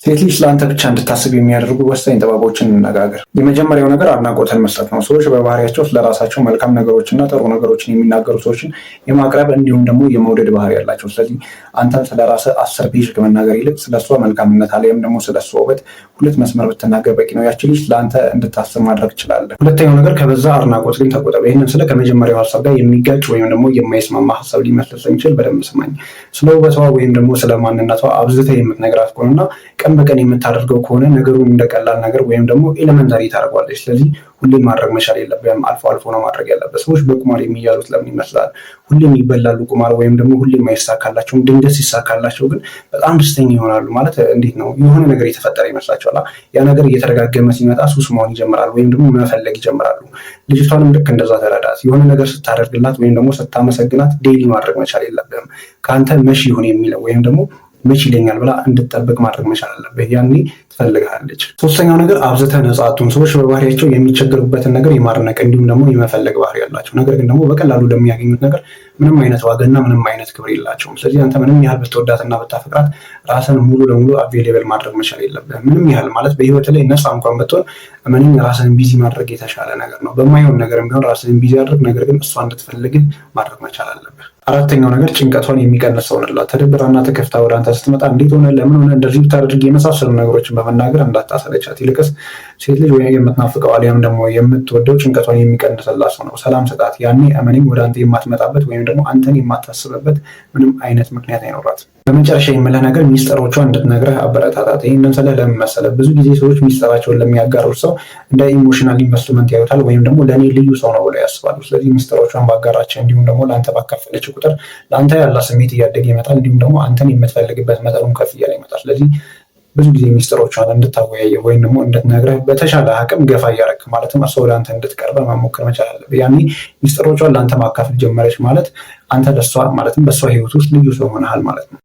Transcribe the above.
ሴት ልጅ ለአንተ ብቻ እንድታስብ የሚያደርጉ ወሳኝ ጥበቦችን እንነጋገር። የመጀመሪያው ነገር አድናቆትን መስጠት ነው። ሰዎች በባህሪያቸው ስለራሳቸው መልካም ነገሮችና ጥሩ ነገሮችን የሚናገሩ ሰዎችን የማቅረብ እንዲሁም ደግሞ የመውደድ ባህሪ ያላቸው። ስለዚህ አንተን ስለራስህ 10 ፔጅ ከመናገር ይልቅ ስለሷ መልካምነት አሊያም ደግሞ ስለሷ ውበት 2 መስመር ብትናገር በቂ ነው። ያቺ ልጅ ለአንተ እንድታስብ ማድረግ ትችላለህ። ሁለተኛው ነገር ከበዛ አድናቆት ግን ተቆጠብ። ይህንን ስለ ከመጀመሪያው ሀሳብ ጋር የሚጋጭ ወይም ደግሞ የማይስማማ ሀሳብ ሊመስል ስለሚችል በደንብ ስማኝ። ስለ ውበቷ ወይም ደግሞ ስለ ማንነቷ አብዝተህ የምትነግራት ከሆነና ቀን በቀን የምታደርገው ከሆነ ነገሩን እንደቀላል ነገር ወይም ደግሞ ኤሌመንታሪ ታደርገዋለች። ስለዚህ ሁሌም ማድረግ መቻል የለብህም። አልፎ አልፎ ነው ማድረግ ያለበት። ሰዎች በቁማር የሚያዙት ለምን ይመስላል? ሁሌም ይበላሉ ቁማር ወይም ደግሞ ሁሌም አይሳካላቸውም። ድንገት ሲሳካላቸው ግን በጣም ደስተኛ ይሆናሉ። ማለት እንዴት ነው? የሆነ ነገር የተፈጠረ ይመስላቸዋል። ያ ነገር እየተደጋገመ ሲመጣ ሱስ መሆን ይጀምራል ወይም ደግሞ መፈለግ ይጀምራሉ። ልጅቷንም ልክ እንደዛ ተረዳት። የሆነ ነገር ስታደርግላት ወይም ደግሞ ስታመሰግናት ዴይሊ ማድረግ መቻል የለብህም። ከአንተ መሽ ይሁን የሚለው ወይም ደግሞ መች ይለኛል ብላ እንድትጠብቅ ማድረግ መቻል አለብህ። ያኔ ትፈልግሃለች። ሶስተኛው ነገር አብዝተህ ነፃ አትሁን። ሰዎች በባህሪያቸው የሚቸገሩበትን ነገር የማድነቅ እንዲሁም ደግሞ የመፈለግ ባህሪ ያላቸው፣ ነገር ግን ደግሞ በቀላሉ ለሚያገኙት ነገር ምንም አይነት ዋጋና ምንም አይነት ክብር የላቸውም። ስለዚህ አንተ ምንም ያህል ብትወዳትና ብታፈቅራት ራስን ሙሉ ለሙሉ አቬሌብል ማድረግ መቻል የለብህም። ምንም ያህል ማለት በህይወት ላይ ነፃ እንኳን ብትሆን ምንም ራስን ቢዚ ማድረግ የተሻለ ነገር ነው። በማይሆን ነገርም ቢሆን ራስን ቢዚ አድርግ፣ ነገር ግን እሷ እንድትፈልግህ ማድረግ መቻል አለብህ። አራተኛው ነገር ጭንቀቷን የሚቀንስ ሰው ነላት። ተደብራና ተከፍታ ወደ አንተ ስትመጣ እንዴት ሆነ፣ ለምን ሆነ፣ እንደዚህ ብታደርግ የመሳሰሉ ነገሮችን በመናገር እንዳታሰለቻት። ይልቅስ ሴት ልጅ ወይ የምትናፍቀው አሊያም ደግሞ የምትወደው ጭንቀቷን የሚቀንስላት ሰው ነው። ሰላም ስጣት። ያኔ እመኔም ወደ አንተ የማትመጣበት ወይም ደግሞ አንተን የማታስብበት ምንም አይነት ምክንያት አይኖራትም። በመጨረሻ የምልህ ነገር ሚስጥሮቿን እንድትነግረህ አበረታታት። ይህንን ስልህ ለምን መሰለህ? ብዙ ጊዜ ሰዎች ሚስጥራቸውን ለሚያጋሩት ሰው እንደ ኢሞሽናል ኢንቨስትመንት ያዩታል ወይም ደግሞ ለእኔ ልዩ ሰው ነው ብለው ያስባሉ። ስለዚህ ሚስጥሮቿን ባጋራቸው እንዲሁም ደግሞ ለአንተ ባካፈለች ቁጥር ለአንተ ያላ ስሜት እያደገ ይመጣል። እንዲሁም ደግሞ አንተን የምትፈልግበት መጠኑን ከፍ እያለ ይመጣል። ስለዚህ ብዙ ጊዜ ሚስጥሮቿን እንድታወያየ ወይም ደግሞ እንድትነግረህ በተሻለ አቅም ገፋ እያደረክ ማለትም እሷ ወደ አንተ እንድትቀርበ መሞከር መቻል አለብህ። ያኔ ሚስጥሮቿን ለአንተ ማካፈል ጀመረች ማለት አንተ ለእሷ ማለትም በእሷ ህይወት ውስጥ ልዩ ሰው ሆነሃል ማለት ነው።